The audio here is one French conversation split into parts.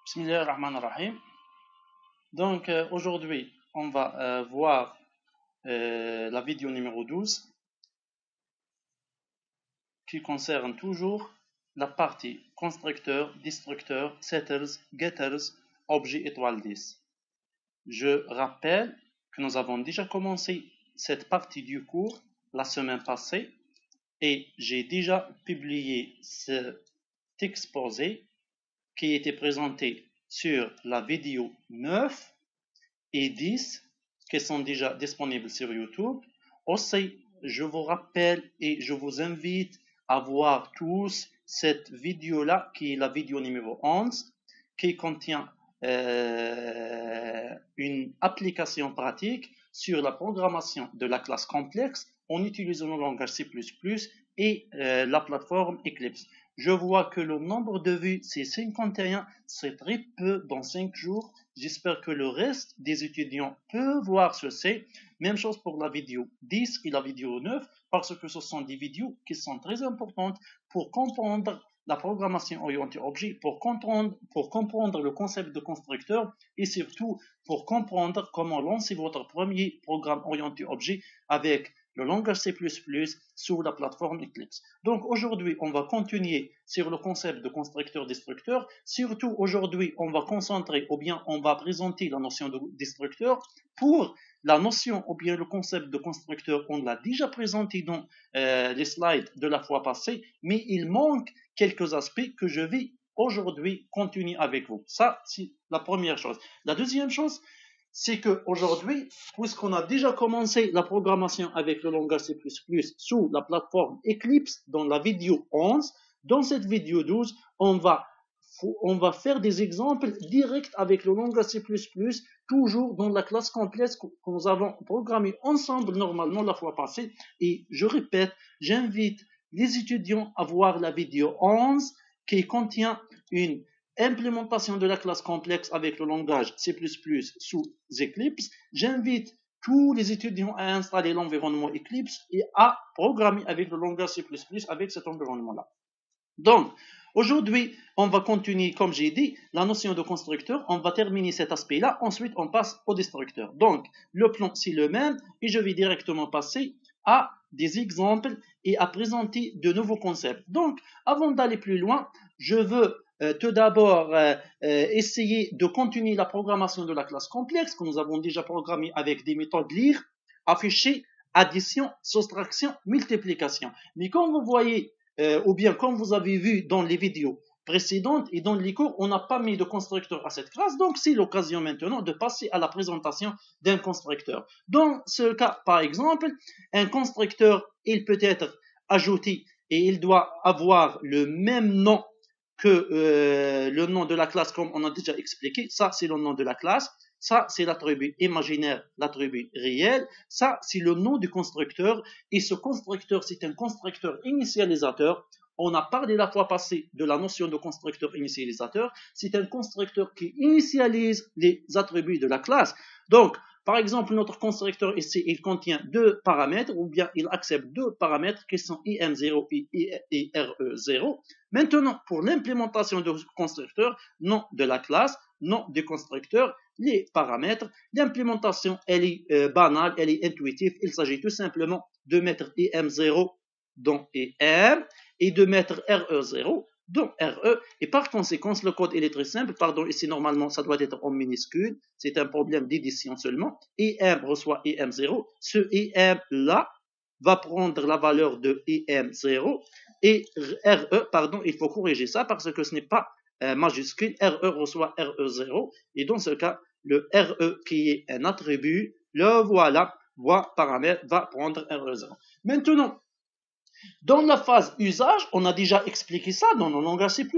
Bismillahirrahmanirrahim. Donc aujourd'hui, on va voir la vidéo numéro 12 qui concerne toujours la partie constructeur, destructeur, setters, getters, objet étoile 10. Je rappelle que nous avons déjà commencé cette partie du cours la semaine passée et j'ai déjà publié cet exposé qui était présenté sur la vidéo 9 et 10 qui sont déjà disponibles sur YouTube. Aussi, je vous rappelle et je vous invite à voir tous cette vidéo-là qui est la vidéo numéro 11 qui contient une application pratique sur la programmation de la classe complexe en utilisant le langage C++ et la plateforme Eclipse. Je vois que le nombre de vues, c'est 51, c'est très peu dans 5 jours. J'espère que le reste des étudiants peut voir ce c'est. Même chose pour la vidéo 10 et la vidéo 9, parce que ce sont des vidéos qui sont très importantes pour comprendre la programmation orientée objet, pour comprendre le concept de constructeur et surtout pour comprendre comment lancer votre premier programme orienté objet avec le langage C++ sur la plateforme Eclipse. Donc aujourd'hui, on va continuer sur le concept de constructeur-destructeur. Surtout aujourd'hui, on va concentrer ou bien on va présenter la notion de destructeur. Pour la notion ou bien le concept de constructeur, on l'a déjà présenté dans les slides de la fois passée, mais il manque quelques aspects que je vais aujourd'hui continuer avec vous. Ça, c'est la première chose. La deuxième chose, c'est qu'aujourd'hui, puisqu'on a déjà commencé la programmation avec le langage C++ sous la plateforme Eclipse dans la vidéo 11, dans cette vidéo 12, on va faire des exemples directs avec le langage C++, toujours dans la classe complexe que nous avons programmée ensemble normalement la fois passée. Et je répète, j'invite les étudiants à voir la vidéo 11 qui contient une implémentation de la classe complexe avec le langage C++ sous Eclipse. J'invite tous les étudiants à installer l'environnement Eclipse et à programmer avec le langage C++ avec cet environnement-là. Donc, aujourd'hui, on va continuer, comme j'ai dit, la notion de constructeur. On va terminer cet aspect-là. Ensuite, on passe au destructeur. Donc, le plan, c'est le même et je vais directement passer à des exemples et à présenter de nouveaux concepts. Donc, avant d'aller plus loin, je veux tout d'abord essayer de continuer la programmation de la classe complexe que nous avons déjà programmée avec des méthodes lire, afficher, addition, soustraction, multiplication. Mais comme vous voyez, ou bien comme vous avez vu dans les vidéos précédentes et dans les cours, on n'a pas mis de constructeur à cette classe, donc c'est l'occasion maintenant de passer à la présentation d'un constructeur. Dans ce cas, par exemple, un constructeur, il peut être ajouté et il doit avoir le même nom que le nom de la classe comme on a déjà expliqué. Ça, c'est le nom de la classe. Ça, c'est l'attribut imaginaire, l'attribut réel. Ça, c'est le nom du constructeur. Et ce constructeur, c'est un constructeur initialisateur. On a parlé la fois passée de la notion de constructeur initialisateur. C'est un constructeur qui initialise les attributs de la classe. Donc, par exemple, notre constructeur ici, il contient deux paramètres, ou bien il accepte deux paramètres qui sont im0 et re0. Maintenant, pour l'implémentation du constructeur, nom de la classe, nom du constructeur, les paramètres. L'implémentation, elle est banale, elle est intuitive. Il s'agit tout simplement de mettre im0 dans em et de mettre re0 dans re. Et par conséquent, le code il est très simple. Pardon, ici normalement ça doit être en minuscule. C'est un problème d'édition seulement. Em reçoit em0. Ce em là va prendre la valeur de em0 et re, pardon, il faut corriger ça parce que ce n'est pas majuscule. Re reçoit re0 et dans ce cas, le re qui est un attribut, le voilà, paramètre va prendre re0. Maintenant, dans la phase usage, on a déjà expliqué ça dans le langage C++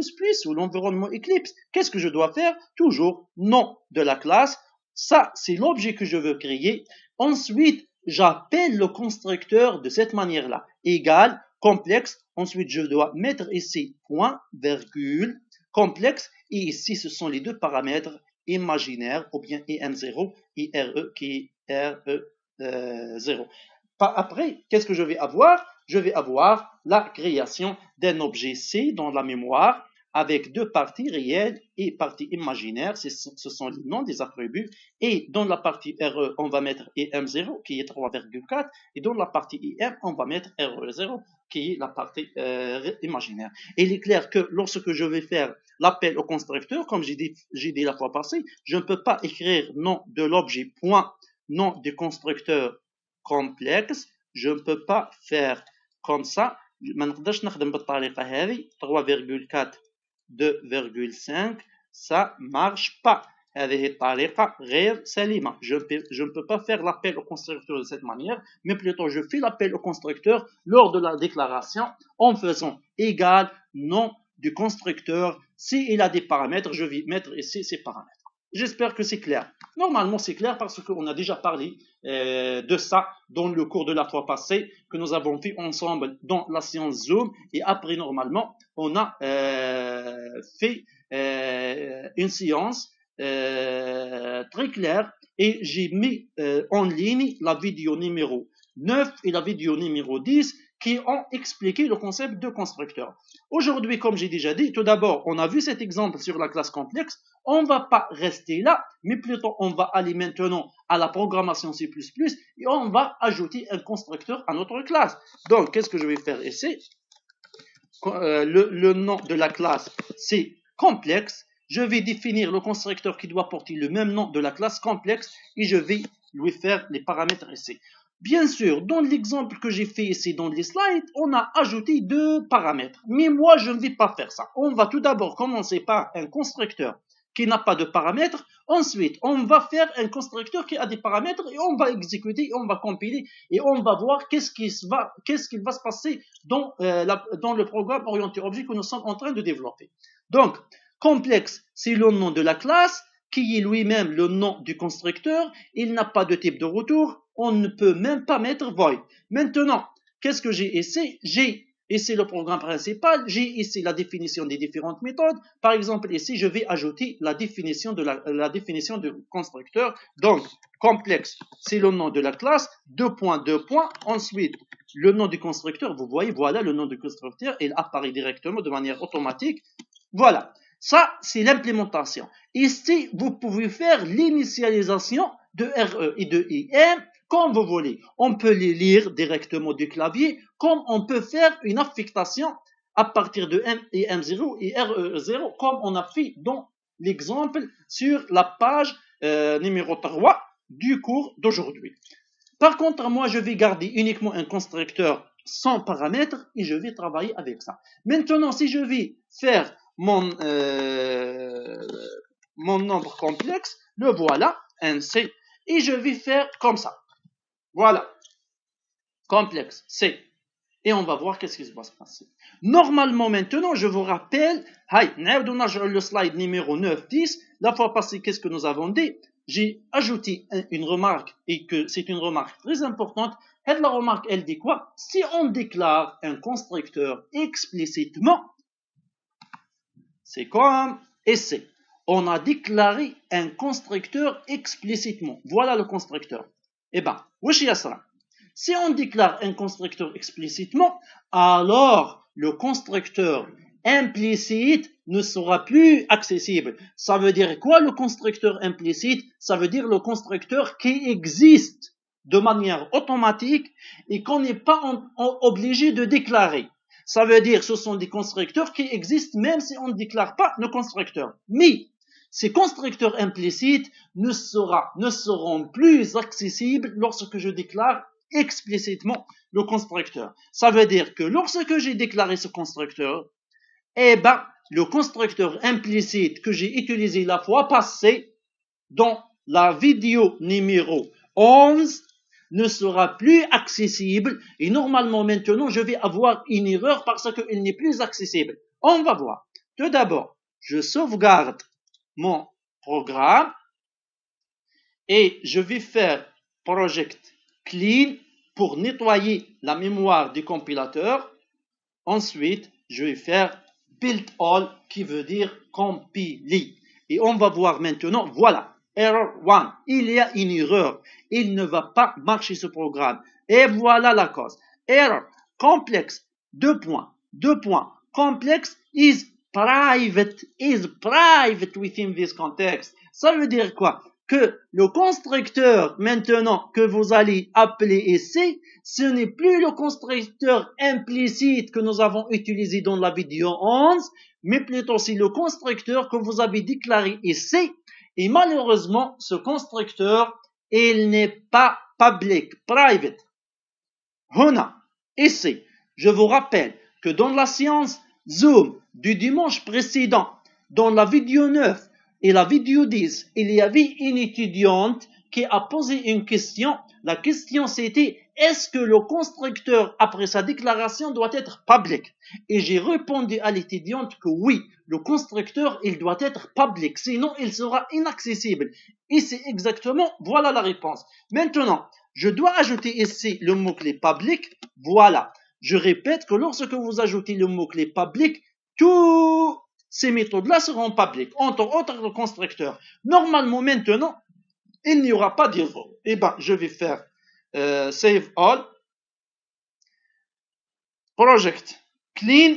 ou l'environnement Eclipse. Qu'est-ce que je dois faire? Toujours nom de la classe. Ça, c'est l'objet que je veux créer. Ensuite, j'appelle le constructeur de cette manière-là. Égal, complexe. Ensuite, je dois mettre ici point, virgule, complexe. Et ici, ce sont les deux paramètres imaginaires, ou bien em0 et re qui est re0. Après, qu'est-ce que je vais avoir? Je vais avoir la création d'un objet C dans la mémoire avec deux parties réelles et parties imaginaires. Ce sont les noms des attributs. Et dans la partie RE, on va mettre EM0 qui est 3,4. Et dans la partie IM, on va mettre RE0 qui est la partie imaginaire. Et il est clair que lorsque je vais faire l'appel au constructeur, comme j'ai dit la fois passée, je ne peux pas écrire nom de l'objet point nom du constructeur complexe. Je ne peux pas faire comme ça. ما نقدرش نخدم بالطريقه هذه 3,4 2,5 ça marche pas. هذه الطريقه غير سليمه. Je ne peux pas faire l'appel au constructeur de cette manière, mais plutôt je fais l'appel au constructeur lors de la déclaration en faisant égal nom du constructeur. S'il a des paramètres, je vais mettre ici ces paramètres. J'espère que c'est clair. Normalement, c'est clair parce qu'on a déjà parlé de ça dans le cours de la fois passée que nous avons fait ensemble dans la séance Zoom. Et après, normalement, on a fait une séance très claire et j'ai mis en ligne la vidéo numéro 9 et la vidéo numéro 10 qui ont expliqué le concept de constructeur. Aujourd'hui, comme j'ai déjà dit, tout d'abord, on a vu cet exemple sur la classe complexe. On ne va pas rester là, mais plutôt on va aller maintenant à la programmation C++ et on va ajouter un constructeur à notre classe. Donc, qu'est-ce que je vais faire ici? Le nom de la classe, c'est complexe. Je vais définir le constructeur qui doit porter le même nom de la classe complexe et je vais lui faire les paramètres ici. Bien sûr, dans l'exemple que j'ai fait ici dans les slides, on a ajouté deux paramètres. Mais moi, je ne vais pas faire ça. On va tout d'abord commencer par un constructeur qui n'a pas de paramètres. Ensuite, on va faire un constructeur qui a des paramètres et on va exécuter, on va compiler et on va voir qu'est-ce qui va se passer dans le programme orienté objet que nous sommes en train de développer. Donc, complexe, c'est le nom de la classe qui est lui-même le nom du constructeur. Il n'a pas de type de retour. On ne peut même pas mettre void. Maintenant, qu'est-ce que j'ai ici? J'ai ici le programme principal, j'ai ici la définition des différentes méthodes. Par exemple, ici, je vais ajouter la définition du constructeur. Donc, complexe, c'est le nom de la classe, 2.2. Ensuite, le nom du constructeur, vous voyez, voilà le nom du constructeur, il apparaît directement de manière automatique. Voilà. Ça, c'est l'implémentation. Ici, vous pouvez faire l'initialisation de RE et de IM comme vous voulez. On peut les lire directement du clavier, comme on peut faire une affectation à partir de M et M0 et RE0, comme on a fait dans l'exemple sur la page numéro 3 du cours d'aujourd'hui. Par contre, moi, je vais garder uniquement un constructeur sans paramètres et je vais travailler avec ça. Maintenant, si je vais faire mon nombre complexe, le voilà, un C, et je vais faire comme ça. Voilà, complexe, C. Et on va voir qu'est-ce qui va se passer. Normalement, maintenant, je vous rappelle, le slide numéro 9-10, la fois passée, qu'est-ce que nous avons dit? J'ai ajouté une remarque, et que c'est une remarque très importante. Et la remarque, elle dit quoi? Si on déclare un constructeur explicitement, c'est comme essai. On a déclaré un constructeur explicitement. Voilà le constructeur. Eh bien, si on déclare un constructeur explicitement, alors le constructeur implicite ne sera plus accessible. Ça veut dire quoi le constructeur implicite? Ça veut dire le constructeur qui existe de manière automatique et qu'on n'est pas obligé de déclarer. Ça veut dire que ce sont des constructeurs qui existent même si on ne déclare pas le constructeur. Mais ces constructeurs implicites ne seront plus accessibles lorsque je déclare explicitement le constructeur. Ça veut dire que lorsque j'ai déclaré ce constructeur, eh ben, le constructeur implicite que j'ai utilisé la fois passée dans la vidéo numéro 11 ne sera plus accessible et normalement maintenant je vais avoir une erreur parce qu'il n'est plus accessible. On va voir. Tout d'abord, je sauvegarde mon programme et je vais faire project clean pour nettoyer la mémoire du compilateur. Ensuite, je vais faire build all qui veut dire compiler. Et on va voir maintenant, voilà, error 1, il y a une erreur. Il ne va pas marcher ce programme. Et voilà la cause. Error, complex, 2 points. Complex is private is private within this context. Ça veut dire quoi? Que le constructeur maintenant que vous allez appeler essai, ce n'est plus le constructeur implicite que nous avons utilisé dans la vidéo 11, mais plutôt c'est le constructeur que vous avez déclaré essai. Et malheureusement, ce constructeur, il n'est pas public, private. Hona, essai. Je vous rappelle que dans la séance Zoom du dimanche précédent, dans la vidéo 9 et la vidéo 10, il y avait une étudiante qui a posé une question. La question c'était, est-ce que le constructeur, après sa déclaration, doit être public? Et j'ai répondu à l'étudiante que oui, le constructeur, il doit être public, sinon il sera inaccessible. Et c'est exactement, voilà la réponse. Maintenant, je dois ajouter ici le mot-clé public, voilà. Je répète que lorsque vous ajoutez le mot-clé public, toutes ces méthodes-là seront publiques, entre autres le constructeur. Normalement, maintenant, il n'y aura pas d'erreur. Eh bien, je vais faire Save All, Project Clean,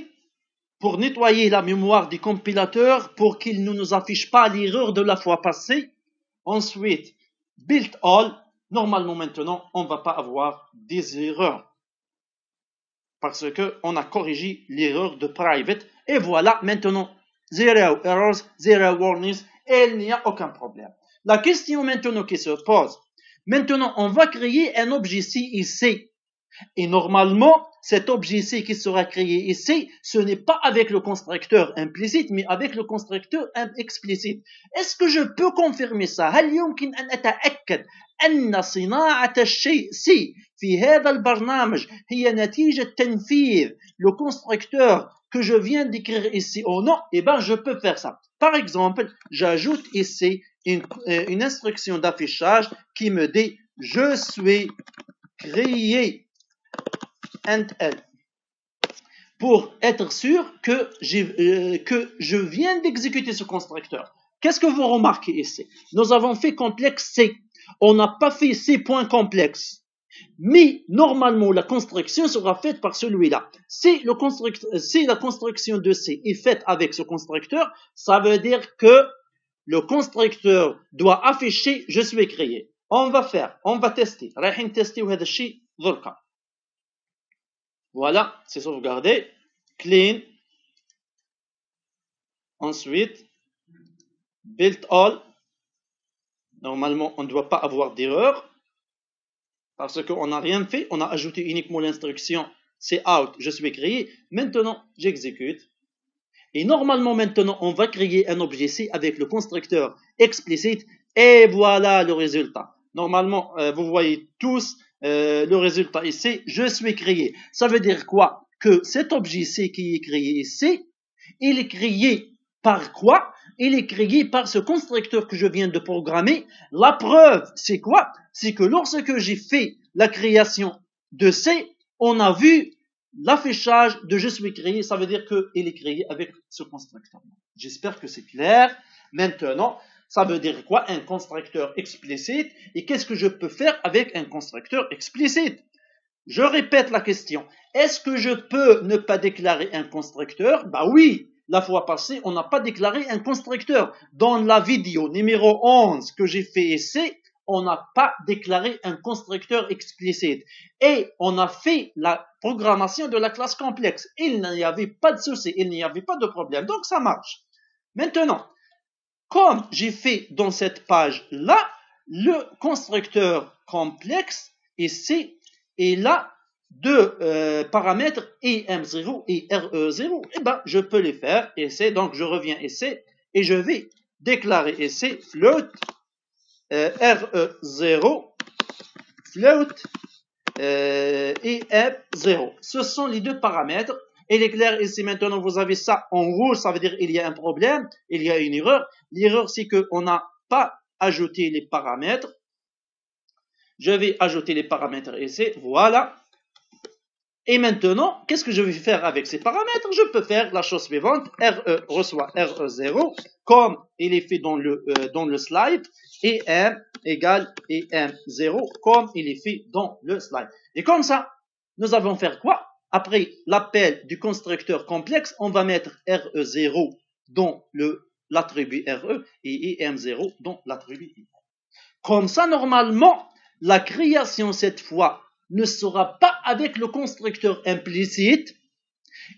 pour nettoyer la mémoire du compilateur, pour qu'il ne nous affiche pas l'erreur de la fois passée. Ensuite, Build All. Normalement, maintenant, on ne va pas avoir des erreurs, parce qu'on a corrigé l'erreur de private. Et voilà, maintenant, zero errors, zero warnings, et il n'y a aucun problème. La question maintenant qui se pose, maintenant, on va créer un objet C ici. Et normalement, cet objet C qui sera créé ici, ce n'est pas avec le constructeur implicite, mais avec le constructeur explicite. Est-ce que je peux confirmer ça? هل يمكن أن أتأكد أن صناعة الشيء C في هذا البرنامج هي نتيجة تنفيذ le constructeur que je viens d'écrire ici ou non? Eh bien, je peux faire ça. Par exemple, j'ajoute ici une instruction d'affichage qui me dit « Je suis créé int_l » pour être sûr que je viens d'exécuter ce constructeur. Qu'est-ce que vous remarquez ici? Nous avons fait complexe C. On n'a pas fait C.complexe. Mais normalement, la construction sera faite par celui-là. Si la construction de C est faite avec ce constructeur, ça veut dire que le constructeur doit afficher « Je suis créé ». On va tester. رايحين tester وهذا الشيء ذركا. Voilà, c'est sauvegardé. Clean. Ensuite, Build All. Normalement, on ne doit pas avoir d'erreur, parce qu'on n'a rien fait. On a ajouté uniquement l'instruction c'est out, je suis créé. Maintenant, j'exécute. Et normalement, maintenant, on va créer un objet C avec le constructeur explicite. Et voilà le résultat. Normalement, vous voyez tous le résultat ici. Je suis créé. Ça veut dire quoi? Que cet objet C qui est créé ici, il est créé par quoi? Il est créé par ce constructeur que je viens de programmer. La preuve, c'est quoi? C'est que lorsque j'ai fait la création de C, on a vu l'affichage de je suis créé. Ça veut dire qu'il est créé avec ce constructeur. J'espère que c'est clair. Maintenant, ça veut dire quoi? Un constructeur explicite. Et qu'est-ce que je peux faire avec un constructeur explicite? Je répète la question. Est-ce que je peux ne pas déclarer un constructeur? Bah oui. La fois passée, on n'a pas déclaré un constructeur. Dans la vidéo numéro 11 que j'ai fait ici, on n'a pas déclaré un constructeur explicite. Et on a fait la programmation de la classe complexe. Il n'y avait pas de souci, il n'y avait pas de problème. Donc ça marche. Maintenant, comme j'ai fait dans cette page-là, le constructeur complexe ici, et là, deux paramètres EM0 et RE0, eh ben, je peux les faire ici. Donc, je reviens ici et je vais déclarer ici float RE0 float EM0. Ce sont les deux paramètres. Il est clair ici maintenant, vous avez ça en rouge, ça veut dire qu'il y a un problème, il y a une erreur. L'erreur, c'est qu'on n'a pas ajouté les paramètres. Je vais ajouter les paramètres ici, voilà. Et maintenant, qu'est-ce que je vais faire avec ces paramètres? Je peux faire la chose suivante. RE reçoit RE0, comme il est fait dans le slide, et M égale EM0, comme il est fait dans le slide. Et comme ça, nous allons faire quoi? après l'appel du constructeur complexe, on va mettre RE0 dans l'attribut RE et IM0 dans l'attribut IM. Comme ça, normalement, la création cette fois ne sera pas avec le constructeur implicite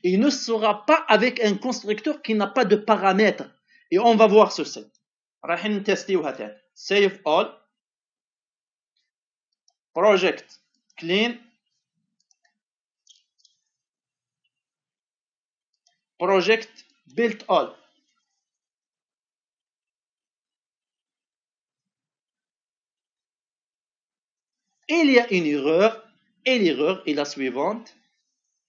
et ne sera pas avec un constructeur qui n'a pas de paramètres. Et on va voir ceci. راح نتستيوها تاني. Save all. Project clean. Project build all. Il y a une erreur, et l'erreur est la suivante.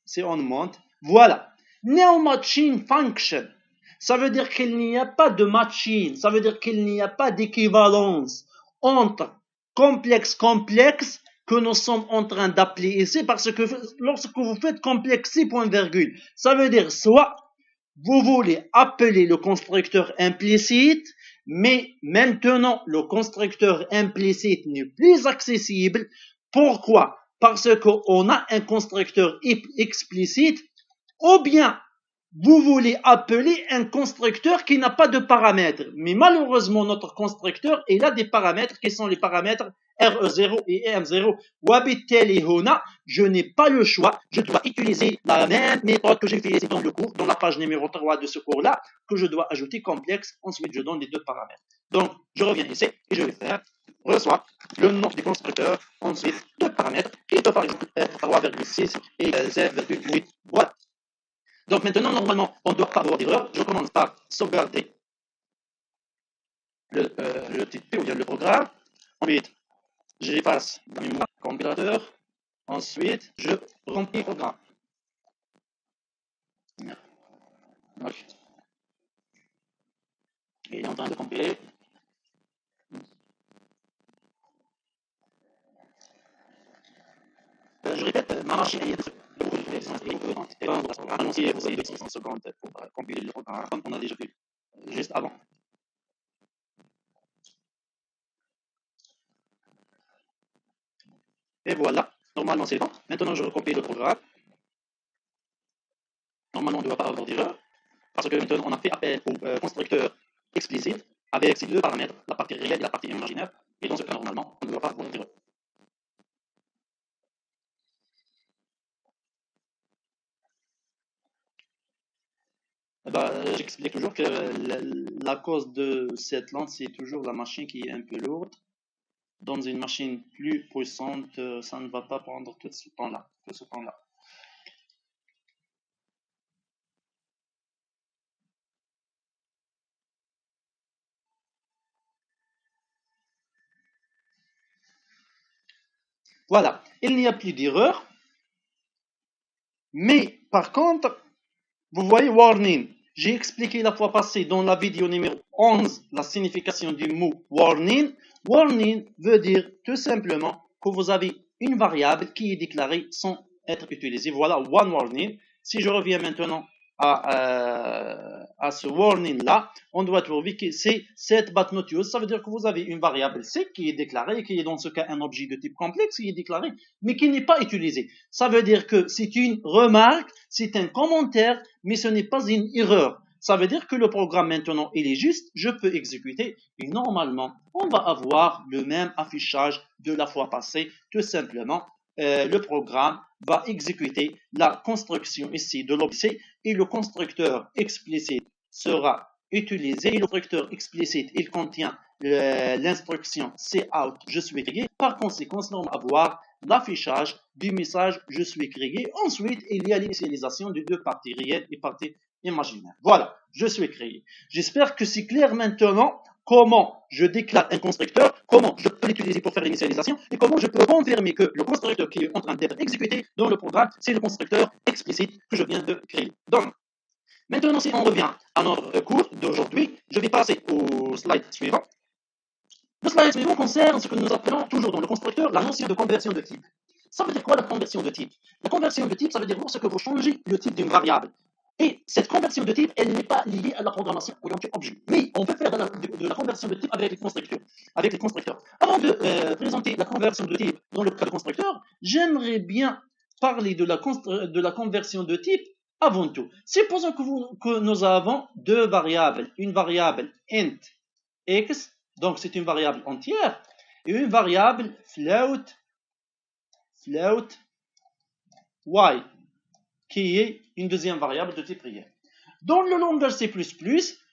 Si on monte, voilà. No matching function. Ça veut dire qu'il n'y a pas de matching. Ça veut dire qu'il n'y a pas d'équivalence entre complexe que nous sommes en train d'appeler ici, parce que lorsque vous faites complexe point virgule, ça veut dire soit vous voulez appeler le constructeur implicite, mais maintenant le constructeur implicite n'est plus accessible. Pourquoi? Parce qu'on a un constructeur explicite, ou bien vous voulez appeler un constructeur qui n'a pas de paramètres. Mais malheureusement, notre constructeur, il a des paramètres qui sont les paramètres RE0 et EM0. وبالتالي هنا, je n'ai pas le choix. Je dois utiliser la même méthode que j'ai utilisée dans le cours, dans la page numéro 3 de ce cours-là, que je dois ajouter complexe. Ensuite, je donne les deux paramètres. Donc, je reviens ici et je vais faire reçoit le nom du constructeur, ensuite deux paramètres qui peuvent par exemple être 3,6 et 0,8. Voilà. Donc maintenant, normalement, on ne doit pas avoir d'erreur. Je commence par sauvegarder le TP ou bien le programme. Ensuite, j'efface la mémoire compilateur. Ensuite, je remplis le programme. Donc, il est en train de compiler. Je répète, ma machine est et on doit annoncer vous avez 600 secondes pour compiler le programme, comme on a déjà vu juste avant. Et voilà, normalement c'est bon. Maintenant je recompile le programme. Normalement on ne doit pas avoir d'erreur, parce que maintenant on a fait appel au constructeur explicite avec ces deux paramètres, la partie réelle et la partie imaginaire. Et dans ce cas, normalement, on ne doit pas avoir d'erreur. J'explique toujours que la cause de cette lente, c'est toujours la machine qui est un peu lourde. Dans une machine plus puissante, ça ne va pas prendre tout ce temps-là. Voilà, il n'y a plus d'erreur. Mais par contre, vous voyez warning. J'ai expliqué la fois passée dans la vidéo numéro 11 la signification du mot warning. Warning veut dire tout simplement que vous avez une variable qui est déclarée sans être utilisée. Voilà, one warning. Si je reviens maintenant à ce warning là, on doit trouver que c'est set but not used. Ça veut dire que vous avez une variable C qui est déclarée, qui est dans ce cas un objet de type complexe qui est déclaré, mais qui n'est pas utilisé. Ça veut dire que c'est une remarque, c'est un commentaire, mais ce n'est pas une erreur. Ça veut dire que le programme maintenant il est juste, je peux exécuter et normalement on va avoir le même affichage de la fois passée, tout simplement. Le programme va exécuter la construction ici de l'objet et le constructeur explicite sera utilisé. Le constructeur explicite, il contient l'instruction cout, je suis créé. Par conséquent, on va avoir l'affichage du message je suis créé. Ensuite, il y a l'initialisation de deux parties réelles et parties imaginaires. Voilà, je suis créé. J'espère que c'est clair maintenant. Comment je déclare un constructeur, comment je peux l'utiliser pour faire l'initialisation et comment je peux confirmer que le constructeur qui est en train d'être exécuté dans le programme, c'est le constructeur explicite que je viens de créer. Donc, maintenant, si on revient à notre cours d'aujourd'hui, je vais passer au slide suivant. Le slide suivant concerne ce que nous appelons toujours dans le constructeur la notion de conversion de type. Ça veut dire quoi la conversion de type? La conversion de type, ça veut dire lorsque vous changez le type d'une variable. Et cette conversion de type, elle n'est pas liée à la programmation orientée-objet. Mais on peut faire de la conversion de type avec les constructeurs. Avant de présenter la conversion de type dans le cas de constructeur, j'aimerais bien parler de la conversion de type avant tout. Supposons que nous avons deux variables, une variable int x, donc c'est une variable entière, et une variable float y, qui est une deuxième variable de type réel. Dans le langage C++,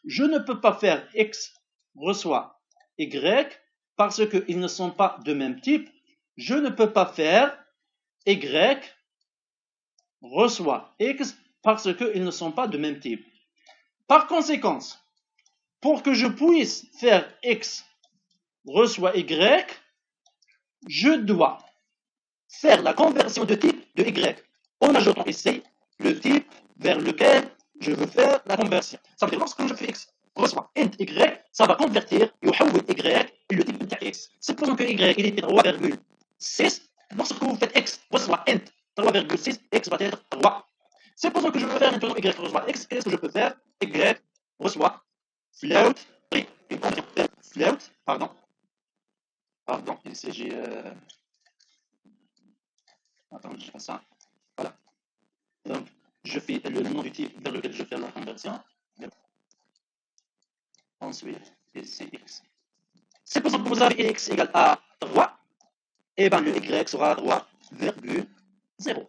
je ne peux pas faire x reçoit y parce qu'ils ne sont pas de même type. Je ne peux pas faire y reçoit x parce qu'ils ne sont pas de même type. Par conséquent, pour que je puisse faire x reçoit y, je dois faire la conversion de type de y en ajoutant ici le type vers lequel je veux faire la conversion. Ça veut dire lorsque je fais x reçoit int y, ça va convertir يحول y et le type de x. Supposons que y il est 3,6. Lorsque vous faites x reçoit int 3,6, x va être 3. Supposons que je veux faire maintenant y reçoit x, qu'est-ce que je peux faire? Y reçoit float, une conversion float, pardon, ici j'ai attends, je fais ça. Voilà. Donc, je fais le nom du type vers lequel je fais la conversion. Ensuite, ici x. Supposons que vous avez x égale à 3, et bien le y sera 3,0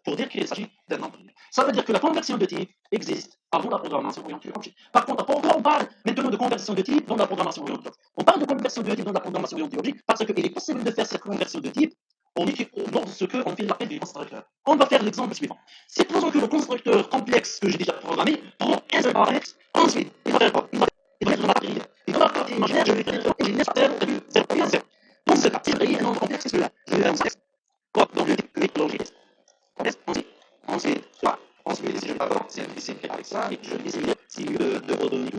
pour dire qu'il s'agit d'un nombre. Ça veut dire que la conversion de type existe avant la programmation orientée objet. Par contre, on parle maintenant de conversion de type dans la programmation orientée objet. On parle de conversion de type dans la programmation orientée objet parce qu'il est possible de faire cette conversion de type lorsque on fait l'appel du constructeur. On va faire l'exemple suivant. Supposons que le constructeur complexe que j'ai déjà programmé prend un seul paramètre, ensuite il va faire quoi? Il va être dans la partie. Et dans la partie imaginaire, je vais faire et je laisse faire 0,0. Dans ce cas, si je crée un nombre complexe, c'est celui-là. Je vais annoncer quoi dans le type méthodologie. Ensuite, si je vais avoir, c'est difficile avec ça, et je vais essayer, si de redonner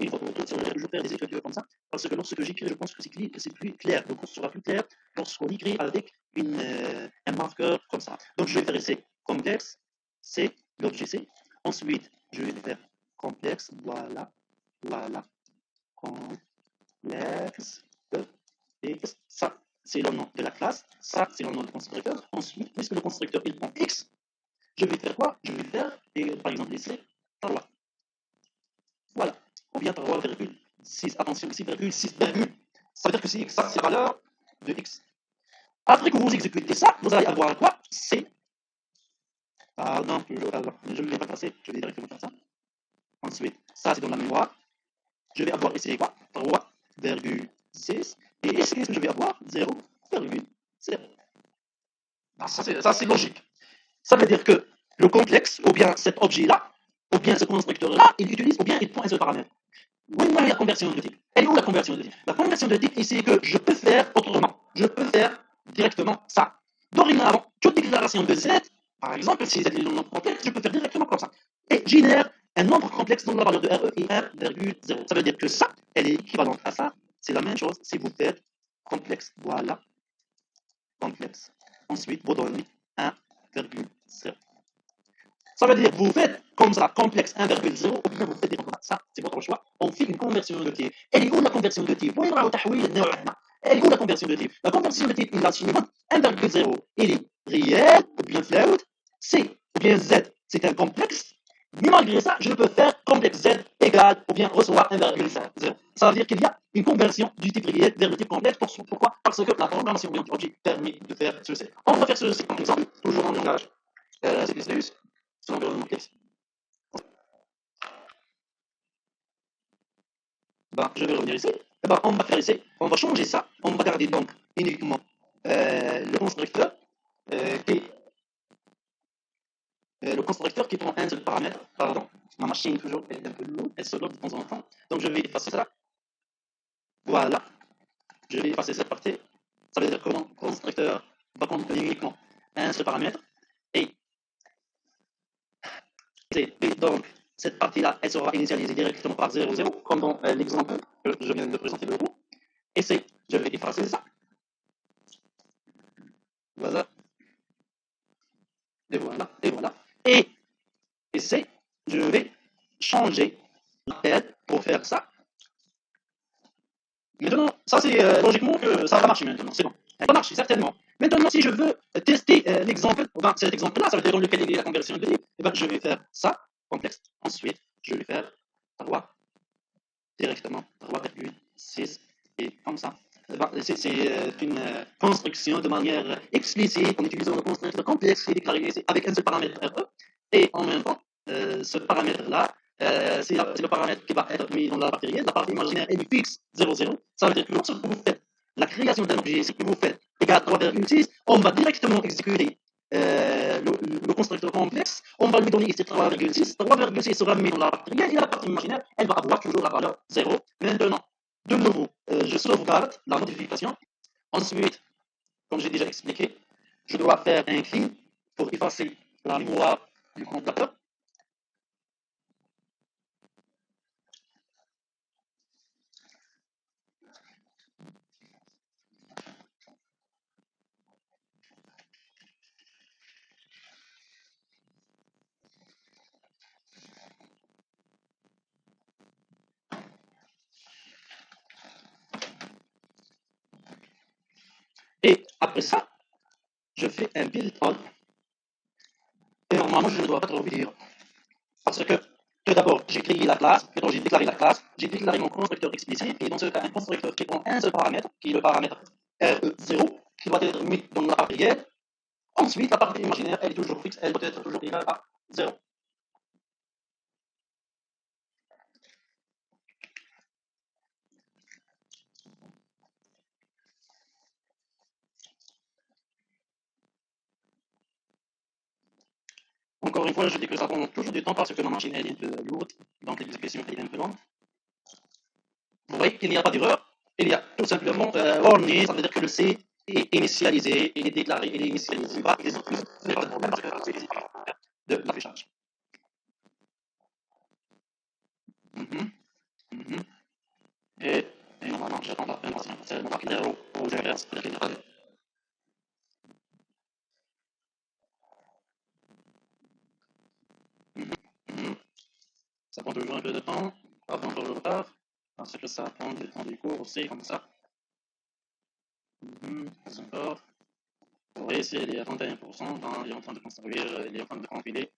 une fois pour toutes, je vais faire des écritures comme ça, parce que lorsque j'écris, je pense que c'est plus clair, le cours sera plus clair lorsqu'on écrit avec un marqueur comme ça. Donc je vais faire ici complexe, c'est l'objet C. Ensuite, je vais faire complexe, voilà, complexe, X, ça c'est le nom de la classe, ça c'est le nom du constructeur. Ensuite, puisque le constructeur il prend X, je vais faire quoi? Je vais faire, par exemple ici, 3. Voilà. Ou bien 3,6. Attention, 6,6. Ça veut dire que c'est X, ça c'est la valeur de X. Après que vous exécutez ça, vous allez avoir quoi? C. Pardon, je ne vais pas passer, je vais directement faire ça. Ensuite, ça c'est dans la mémoire. Je vais avoir ici quoi? 3,6. Et ici, qu'est-ce que je vais avoir? 0,0. Ça c'est logique. Ça veut dire que le complexe, ou bien cet objet-là, ou bien ce constructeur-là, il utilise, ou bien il prend un seul paramètre. Où est la conversion de type? Elle est où la conversion de type? La conversion de type, ici, que je peux faire autrement. Je peux faire directement ça. Dorénavant, toute déclaration de Z, par exemple, si Z est un nombre complexe, je peux faire directement comme ça. Et génère un nombre complexe dont la valeur de RE est 1,0. Ça veut dire que ça, elle est équivalente à ça. C'est la même chose si vous faites complexe. Voilà. Complexe. Ensuite, vous donnez 1,0. Ça veut dire que vous faites comme ça, complexe 1,0, ou bien vous faites comme ça, c'est votre choix. On fait une conversion de type. Elle est où la conversion de type? Elle est où la conversion de type? La conversion de type, il a suivant 1,0, il est réel, ou bien float, C, ou bien Z, c'est un complexe. Mais malgré ça, je peux faire complexe Z égale, ou bien recevoir 1,0. Ça veut dire qu'il y a une conversion du type réel vers le type complexe. Pourquoi? Parce que la programmation orientée objet permet de faire ceci. On va faire ceci comme exemple, toujours en langage C++. C'est l'environnement complexe. Je vais revenir ici. On va faire ici. On va changer ça. On va garder donc uniquement le constructeur qui prend un seul paramètre. Pardon, ma machine toujours est un peu lourde. Elle se bloque de temps en temps. Donc je vais effacer ça. Voilà. Je vais effacer cette partie. Ça veut dire que mon constructeur va contenir uniquement un seul paramètre. Et donc cette partie-là, elle sera initialisée directement par 0, 0, comme dans l'exemple que je viens de présenter de vous. Et je vais effacer ça. Voilà. Et voilà, et voilà. Et je vais changer l'appel pour faire ça. Maintenant, ça c'est logiquement que ça va marcher maintenant, c'est bon. Ça va marcher certainement. Maintenant, si je veux tester l'exemple, ben, cet exemple-là, ça veut dire dans lequel il y a la conversion de livre, ben, je vais faire ça, complexe. Ensuite, je vais faire 3 directement, 3,6 et comme ça. Ben, c'est une construction de manière explicite en utilisant le constructeur complexe qui est déclaré ici avec un seul paramètre RE. Et en même temps, ce paramètre-là, c'est le paramètre qui va être mis dans la partie réelle. La partie imaginaire est du fixe 0,0. Ça veut dire que lorsque vous faites la création d'un objet ici que vous faites égal à 3,6, on va directement exécuter le constructeur complexe, on va lui donner ici 3,6. 3,6 sera mis dans la partie réelle et la partie imaginaire, elle va avoir toujours la valeur 0. Maintenant, de nouveau, je sauvegarde la modification. Ensuite, comme j'ai déjà expliqué, je dois faire un clean pour effacer la mémoire du compilateur. Et après ça, je fais un build all. Et normalement, je ne dois pas trop dire. Parce que, tout d'abord, j'ai créé la classe, et donc j'ai déclaré la classe, j'ai déclaré mon constructeur explicite, et dans ce cas, un constructeur qui prend un seul paramètre, qui est le paramètre RE0, qui doit être mis dans la partie réelle. Ensuite, la partie imaginaire, elle est toujours fixe, elle doit être toujours égale à 0. Encore une fois, je dis que ça prend toujours du temps parce que ma machine elle est un peu lourde, donc l'exécution est un peu longue. Vous voyez qu'il n'y a pas d'erreur, il y a tout simplement warning, ça veut dire que le C est initialisé, il est déclaré, il est initialisé, il n'y a pas de problème parce que c'est de l'affichage. Et normalement, j'attends la présentation, c'est mon paquet d'euros où j'inverse le paquet de Ça prend toujours un peu de temps avant que je reparte, parce que ça prend du temps du cours aussi, comme ça. Pas encore. Oui, c'est il est à 31%, il est en train de construire, il est en train de compiler.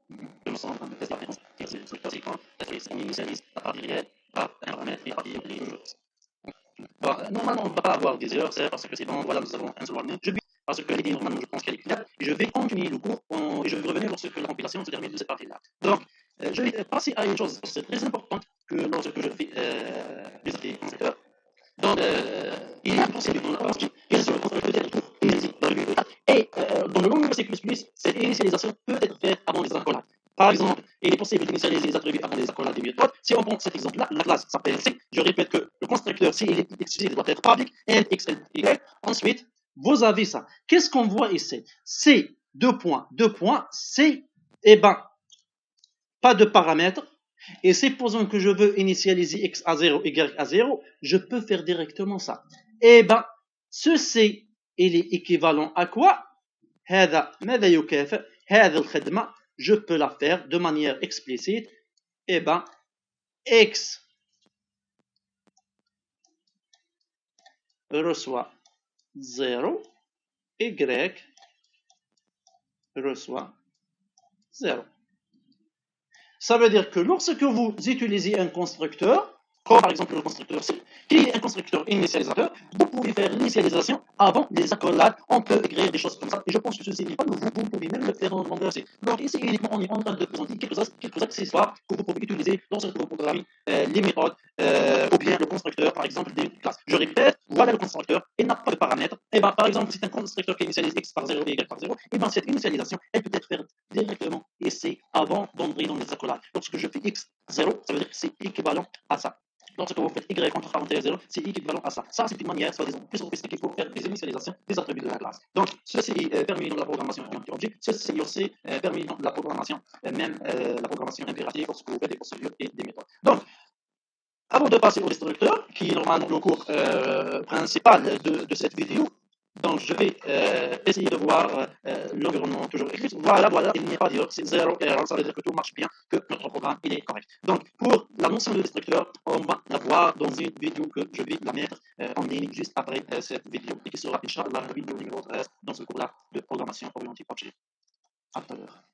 Je me sens en train de tester la réponse. C'est classiquement, on initialise la partie réelle par un paramètre et la partie toujours. Bon, normalement, on ne va pas avoir des erreurs, c'est parce que c'est bon, voilà, nous avons un seul warning. Parce que l'idée, normalement, je pense qu'elle est claire. Et je vais continuer le cours et je vais revenir lorsque la compilation se termine de cette partie-là. Donc, je vais passer à une chose, c'est très important que lorsque je fais les ateliers constructeurs, donc, il y a une possibilité dans la partie qui est sur le constructeur de et dans le langage C++, cette initialisation peut être faite avant les accolades. Par exemple, il est possible d'initialiser les attributs avant les accolades des méthodes. Si on prend cet exemple-là, la classe s'appelle C. Je répète que le constructeur C, il est explicite, doit être public, and x, y. Ensuite, vous avez ça. Qu'est-ce qu'on voit ici? C, deux points, C, eh ben, pas de paramètres. Et supposons que je veux initialiser x à 0, y à 0, je peux faire directement ça. Eh ben, ce C, il est équivalent à quoi? هذا ماذا يكافئ؟ هذه الخدمة je peux la faire de manière explicite. Eh ben, x reçoit 0, y reçoit 0. Ça veut dire que lorsque vous utilisez un constructeur, comme par exemple le constructeur C, qui est un constructeur initialisateur, vous pouvez faire l'initialisation avant les accolades. On peut écrire des choses comme ça. Et je pense que ceci n'est pas nouveau. Vous pouvez même le faire dans le langage C. Donc ici, uniquement, on est en train de présenter quelques accessoires que vous pouvez utiliser lorsque vous programmez les méthodes ou bien le constructeur, par exemple, des classes. Je répète, voilà le constructeur. Il n'a pas de paramètres. Et ben, par exemple, si c'est un constructeur qui initialise x par 0 et y par 0, et ben cette initialisation, elle peut être faite directement ici avant d'entrer dans les accolades. Lorsque je fais x 0, ça veut dire que c'est équivalent à ça. Lorsque vous faites y entre parenthèses 0, c'est équivalent à ça. Ça, c'est une manière, soi-disant, plus sophistiquée pour faire des initialisations des attributs de la classe. Donc, ceci est permis dans la programmation multi-objet. Ceci est aussi permis dans la programmation, même la programmation impérative, lorsque vous faites des procédures et des méthodes. Donc, avant de passer au destructeur, qui est normalement le cours principal de cette vidéo, donc je vais essayer de voir l'environnement toujours écrit. Voilà, il n'y a pas d'erreur, c'est 0 erreur, ça veut dire que tout marche bien, que notre programme il est correct. Donc pour la notion de destructeur, on va la voir dans une vidéo que je vais la mettre en ligne juste après cette vidéo et qui sera, Inch'Allah, la vidéo numéro 13 dans ce cours-là de programmation orientée objet. À tout à l'heure.